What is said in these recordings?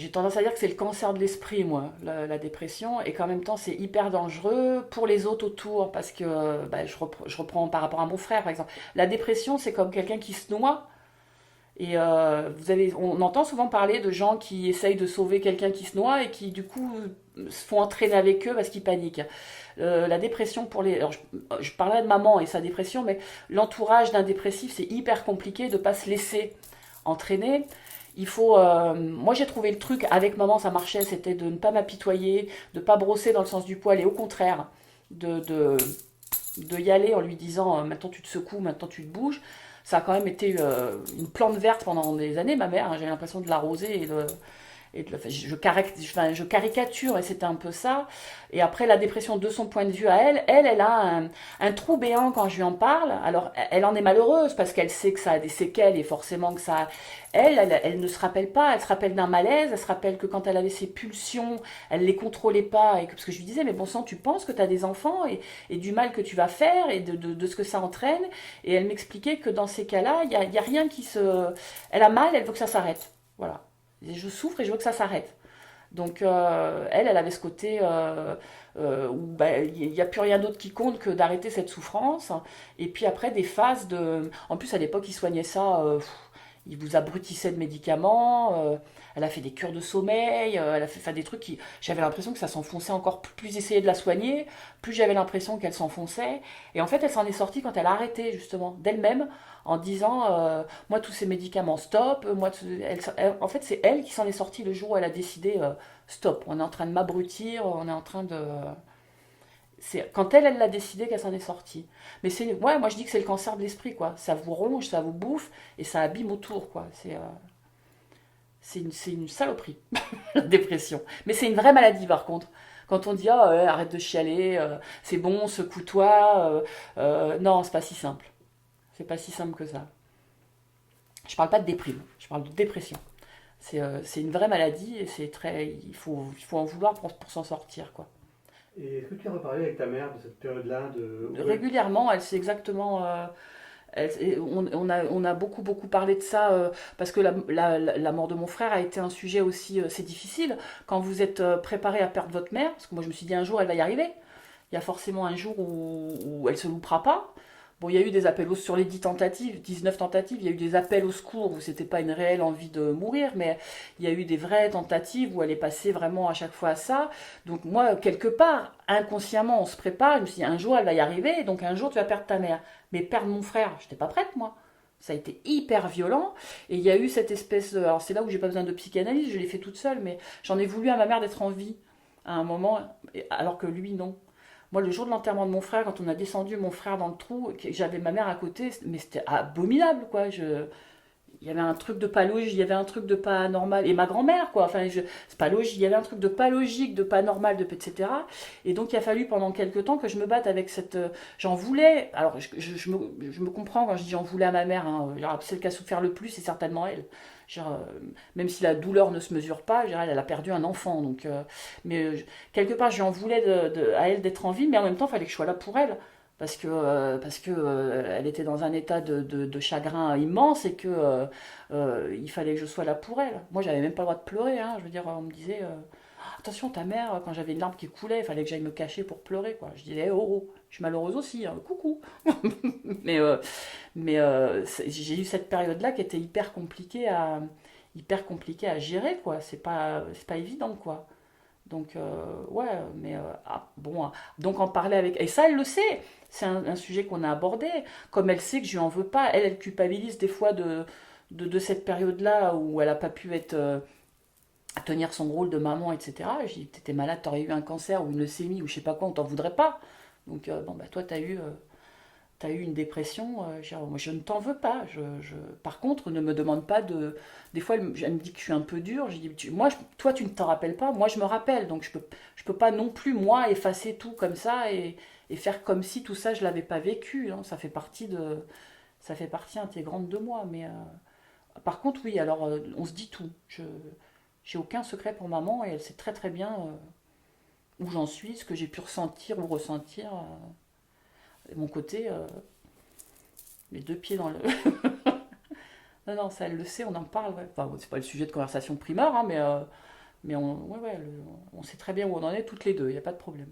j'ai tendance à dire que c'est le cancer de l'esprit, moi, la dépression, et qu'en même temps, c'est hyper dangereux pour les autres autour, parce que bah, je reprends par rapport à mon frère, par exemple. La dépression, c'est comme quelqu'un qui se noie, et on entend souvent parler de gens qui essayent de sauver quelqu'un qui se noie, et qui, du coup, se font entraîner avec eux parce qu'ils paniquent. La dépression pour les... Alors, je parlais de maman et sa dépression, mais l'entourage d'un dépressif, c'est hyper compliqué de ne pas se laisser entraîner. Moi, j'ai trouvé le truc avec maman, ça marchait, c'était de ne pas m'apitoyer, de ne pas brosser dans le sens du poil, et au contraire, de, de, de y aller en lui disant maintenant tu te secoues, maintenant tu te bouges. Ça a quand même été une plante verte pendant des années, ma mère, hein, j'avais l'impression de l'arroser enfin, je caricature et c'était un peu ça. Et après, la dépression de son point de vue à elle, elle a un trou béant quand je lui en parle. Alors, elle en est malheureuse parce qu'elle sait que ça a des séquelles et forcément que ça. Elle ne se rappelle pas, elle se rappelle d'un malaise, elle se rappelle que quand elle avait ses pulsions, elle les contrôlait pas. Parce que je lui disais, mais bon sang, tu penses que tu as des enfants et du mal que tu vas faire et de ce que ça entraîne. Et elle m'expliquait que dans ces cas-là, y a rien qui se. Elle a mal, elle veut que ça s'arrête. Voilà. Et je souffre et je veux que ça s'arrête. Donc elle avait ce côté où bah, il n'y a plus rien d'autre qui compte que d'arrêter cette souffrance. Et puis après des phases de... En plus à l'époque ils soignaient ça, ils vous abrutissaient de médicaments, elle a fait des cures de sommeil, elle a fait enfin, des trucs qui... J'avais l'impression que ça s'enfonçait encore plus essayer de la soigner, plus j'avais l'impression qu'elle s'enfonçait. Et en fait elle s'en est sortie quand elle a arrêté justement d'elle-même en disant moi tous ces médicaments stop, en fait c'est elle qui s'en est sortie le jour où elle a décidé stop, on est en train de m'abrutir, on est en train de... C'est quand elle l'a décidé qu'elle s'en est sortie. Mais c'est, ouais, moi je dis que c'est le cancer de l'esprit, quoi. Ça vous ronge, ça vous bouffe et ça abîme autour, quoi. C'est une saloperie, la dépression. Mais c'est une vraie maladie, par contre. Quand on dit, oh, ouais, arrête de chialer, c'est bon, secoue-toi. Non, c'est pas si simple. C'est pas si simple que ça. Je parle pas de déprime, je parle de dépression. C'est une vraie maladie et il faut en vouloir pour s'en sortir, quoi. Et est-ce que tu as reparlé avec ta mère de cette période-là de... où elle- Régulièrement, elle sait exactement. On a beaucoup, beaucoup parlé de ça parce que la mort de mon frère a été un sujet aussi. C'est difficile quand vous êtes préparé à perdre votre mère, parce que moi je me suis dit un jour elle va y arriver. Il y a forcément un jour où elle se loupera pas. Bon, il y a eu des appels sur les 10 tentatives, 19 tentatives, il y a eu des appels au secours où c'était pas une réelle envie de mourir, mais il y a eu des vraies tentatives où elle est passée vraiment à chaque fois à ça. Donc moi, quelque part, inconsciemment, on se prépare, je me suis dit, un jour elle va y arriver, donc un jour tu vas perdre ta mère. Mais perdre mon frère, j'étais pas prête, moi. Ça a été hyper violent, et il y a eu cette espèce de... Alors c'est là où j'ai pas besoin de psychanalyse, je l'ai fait toute seule, mais j'en ai voulu à ma mère d'être en vie à un moment, alors que lui, non. Moi, le jour de l'enterrement de mon frère, quand on a descendu mon frère dans le trou, j'avais ma mère à côté, mais c'était abominable, quoi. Il y avait un truc de pas logique, il y avait un truc de pas normal. Et ma grand-mère, quoi. Enfin, c'est pas logique, il y avait un truc de pas logique, de pas normal, etc. Et donc, il a fallu pendant quelques temps que je me batte avec cette. J'en voulais. Alors, je me comprends quand je dis j'en voulais à ma mère. Hein. Celle qui a souffert le plus, c'est certainement elle. Genre, même si la douleur ne se mesure pas, elle a perdu un enfant. Donc, mais quelque part, j'en voulais à elle d'être en vie, mais en même temps, il fallait que je sois là pour elle parce que elle était dans un état de chagrin immense et que il fallait que je sois là pour elle. Moi, j'avais même pas le droit de pleurer. Hein. Je veux dire, on me disait attention, ta mère, quand j'avais une larme qui coulait, il fallait que j'aille me cacher pour pleurer. Quoi. Je disais oh, oh, je suis malheureuse aussi, hein, coucou. mais j'ai eu cette période-là qui était hyper compliquée à gérer. Quoi. C'est pas évident. Quoi. Donc, ouais, mais bon, donc en parler avec. Et ça, elle le sait. C'est un sujet qu'on a abordé. Comme elle sait que je lui en veux pas, elle culpabilise des fois de cette période-là où elle a pas pu être. Tenir son rôle de maman, etc. J'ai dit, t'étais malade, t'aurais eu un cancer ou une leucémie ou je sais pas quoi, on t'en voudrait pas. Donc, bon, bah, toi, t'as eu une dépression, moi, je ne t'en veux pas. Par contre, ne me demande pas de. Des fois, elle me dit que je suis un peu dure. Je dis, moi, toi, tu ne t'en rappelles pas, moi, je me rappelle. Donc, je peux pas non plus, moi, effacer tout comme ça et faire comme si tout ça, je l'avais pas vécu. Hein. Ça fait partie intégrante de moi. Mais par contre, oui, alors, on se dit tout. J'ai aucun secret pour maman et elle sait très très bien où j'en suis, ce que j'ai pu ressentir ou ressentir. De mon côté, les deux pieds dans le. Non, non, ça elle le sait, on en parle. Ouais. Enfin, c'est pas le sujet de conversation primaire, hein, mais Mais ouais, ouais, on sait très bien où on en est toutes les deux, il n'y a pas de problème.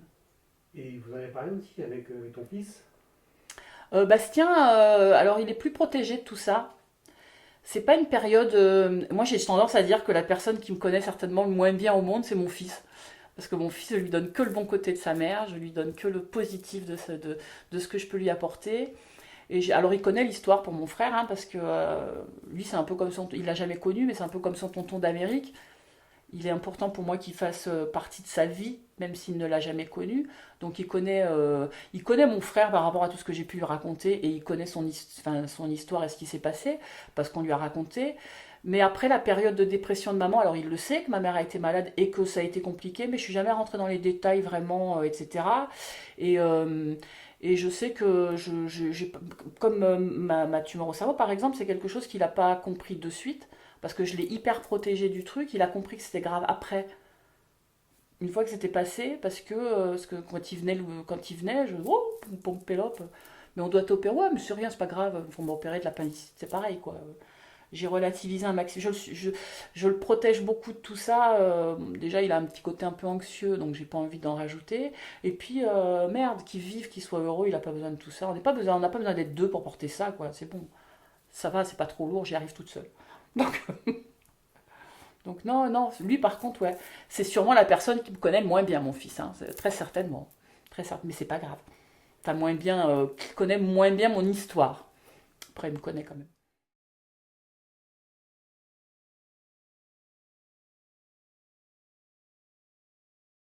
Et vous en avez parlé aussi avec ton fils? Bastien, alors il est plus protégé de tout ça. C'est pas une période. Moi, j'ai tendance à dire que la personne qui me connaît certainement le moins bien au monde, c'est mon fils. Parce que mon fils, je lui donne que le bon côté de sa mère, je lui donne que le positif de ce que je peux lui apporter. Alors, il connaît l'histoire pour mon frère, hein, parce que lui, c'est un peu comme son. Il l'a jamais connu, mais c'est un peu comme son tonton d'Amérique. Il est important pour moi qu'il fasse partie de sa vie, même s'il ne l'a jamais connu. Donc il connaît mon frère par rapport à tout ce que j'ai pu lui raconter et il connaît enfin, son histoire et ce qui s'est passé parce qu'on lui a raconté. Mais après la période de dépression de maman, alors il le sait que ma mère a été malade et que ça a été compliqué, mais je suis jamais rentrée dans les détails vraiment, etc. Et, euh, et je sais que comme ma tumeur au cerveau par exemple, c'est quelque chose qu'il n'a pas compris de suite parce que je l'ai hyper protégé du truc. Il a compris que c'était grave après, une fois que c'était passé, parce que quand il venait, je oh, pompelope, mais on doit t'opérer, ouais, mais c'est rien, c'est pas grave, il faut m'opérer de l'appendicite, c'est pareil quoi. J'ai relativisé un maximum, je le protège beaucoup de tout ça. Déjà, il a un petit côté un peu anxieux, donc j'ai pas envie d'en rajouter. Et puis, merde, qu'il vive, qu'il soit heureux, il a pas besoin de tout ça. On n'a pas besoin d'être deux pour porter ça, quoi. C'est bon, ça va, c'est pas trop lourd, j'y arrive toute seule. Donc, donc non, non, lui par contre, ouais, c'est sûrement la personne qui me connaît le moins bien, mon fils, hein, très certainement. Très certain, mais c'est pas grave. Enfin, moins bien, qui connaît moins bien mon histoire. Après, il me connaît quand même.